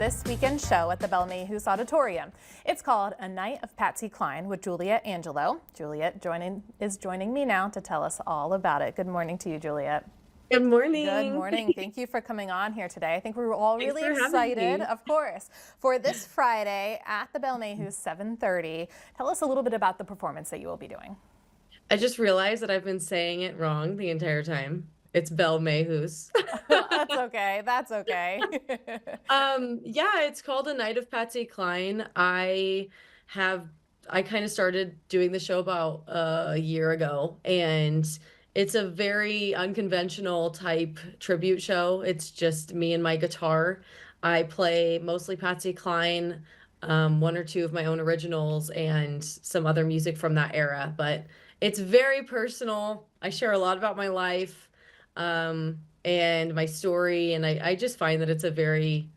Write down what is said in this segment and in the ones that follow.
this weekend show at the Belle Mehus Auditorium. It's called A Night of Patsy Cline with Juliette Angelo. Juliette is joining me now to tell us all about it. Good morning to you, Juliette. Good morning. Good morning. Thank you for coming on here today. I think we were all Thanks really for having excited, me. of course, for this Friday at the Belle Mehus, 7:30. Tell us a little bit about the performance that you will be doing. I just realized that I've been saying it wrong the entire time. It's Belle Mehus. That's okay. That's okay. Yeah, it's called A Night of Patsy Cline. Have I kind of started doing the show about a year ago, and it's a very unconventional type tribute show. It's just me and my guitar. I play mostly Patsy Cline, one or two of my own originals, and some other music from that era. But it's very personal. I share a lot about my life, and my story, and I just find that it's a very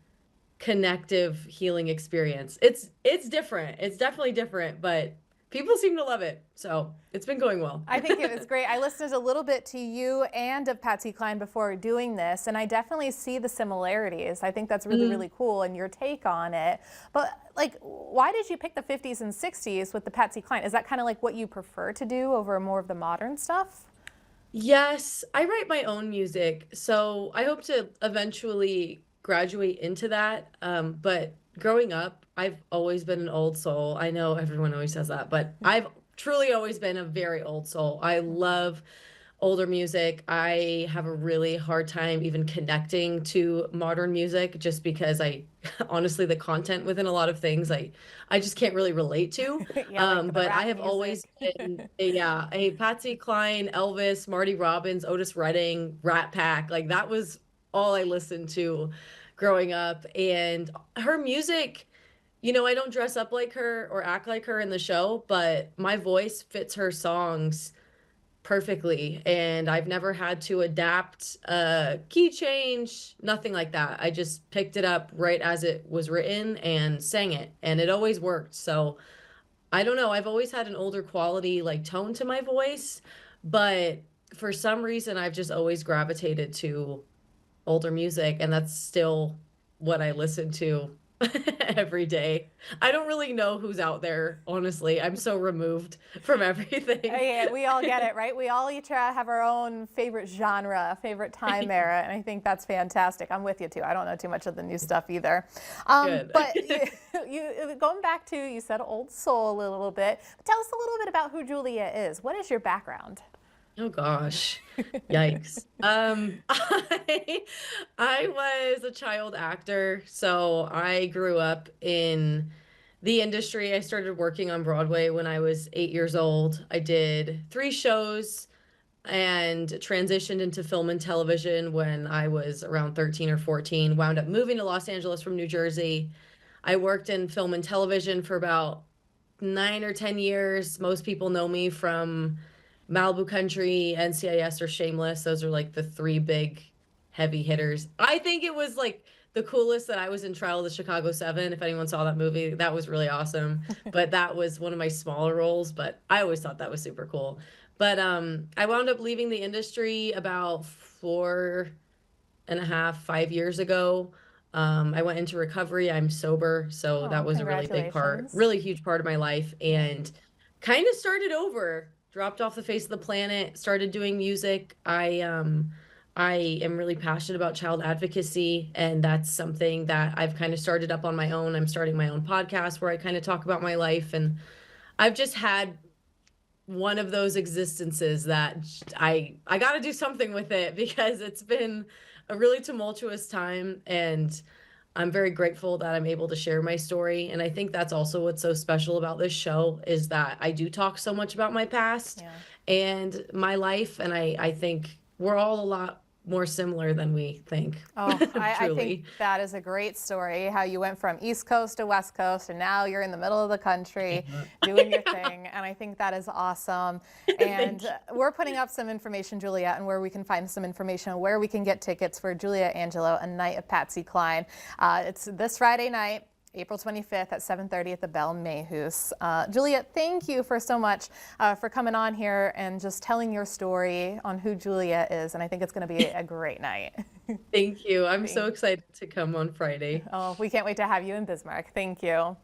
connective healing experience. It's different. It's definitely different, but people seem to love it. So it's been going well. I think it was great. I listened a little bit to you and of Patsy Cline before doing this, and I definitely see the similarities. I think that's really, really cool and your take on it. But like, why did you pick the 50s and 60s with the Patsy Cline? Is that kind of like what you prefer to do over more of the modern stuff? Yes, I write my own music, so I hope to eventually graduate into that. But growing up, I've always been an old soul. I know everyone always says that, but I've truly always been a very old soul. I love older music. I have a really hard time even connecting to modern music just because I honestly the content within a lot of things I just can't really relate to. Yeah, like the But I rap have music. always been a Patsy Cline, Elvis, Marty Robbins, Otis Redding, Rat Pack. Like that was all I listened to growing up. And her music, I don't dress up like her or act like her in the show, but my voice fits her songs perfectly, and I've never had to adapt a key change, nothing like that. I just picked it up right as it was written and sang it, and it always worked. So I don't know, I've always had an older quality like tone to my voice, but for some reason I've just always gravitated to older music, and that's still what I listen to every day. I don't really know who's out there, honestly. I'm so removed from everything. Yeah, we all get it, right? We all each have our own favorite genre, favorite time era, and I think that's fantastic. I'm with you too. I don't know too much of the new stuff either. Good. But going back to, you said old soul a little bit. Tell us a little bit about who Julia is. What is your background? Oh gosh. Yikes. I was a child actor, so I grew up in the industry. I started working on Broadway when I was 8 years old. I did 3 shows and transitioned into film and television when I was around 13 or 14. Wound up moving to Los Angeles from New Jersey. I worked in film and television for about 9 or 10 years. Most people know me from Malibu Country, NCIS, or Shameless. Those are like the three big heavy hitters. I think it was like the coolest that I was in Trial of the Chicago 7. If anyone saw that movie, that was really awesome. But that was one of my smaller roles, but I always thought that was super cool. But I wound up leaving the industry about 4.5, 5 years ago. I went into recovery. I'm sober, so that Oh, was a really big part, congratulations. really huge part of my life, and kind of started over, dropped off the face of the planet, started doing music. I am really passionate about child advocacy, and that's something that I've kind of started up on my own. I'm starting my own podcast where I kind of talk about my life, and I've just had one of those existences that I got to do something with it because it's been a really tumultuous time, and I'm very grateful that I'm able to share my story. And I think that's also what's so special about this show is that I do talk so much about my past Yeah. and my life, and I think we're all a lot more similar than we think. Oh, I think Truly. that is a great story, how you went from East Coast to West Coast, and now you're in the middle of the country doing your thing. And I think that is awesome. Thank And you. we're putting up some information, Juliette, and where we can find some information on where we can get tickets for Juliette Angelo, A Night of Patsy Cline. It's this Friday night. April 25th at 7:30 at the Belle Mehus. Juliette, thank you for so much for coming on here and just telling your story on who Juliette is. And I think it's going to be a great night. Thank you. I'm so Thank- excited to come on Friday. Oh, we can't wait to have you in Bismarck. Thank you.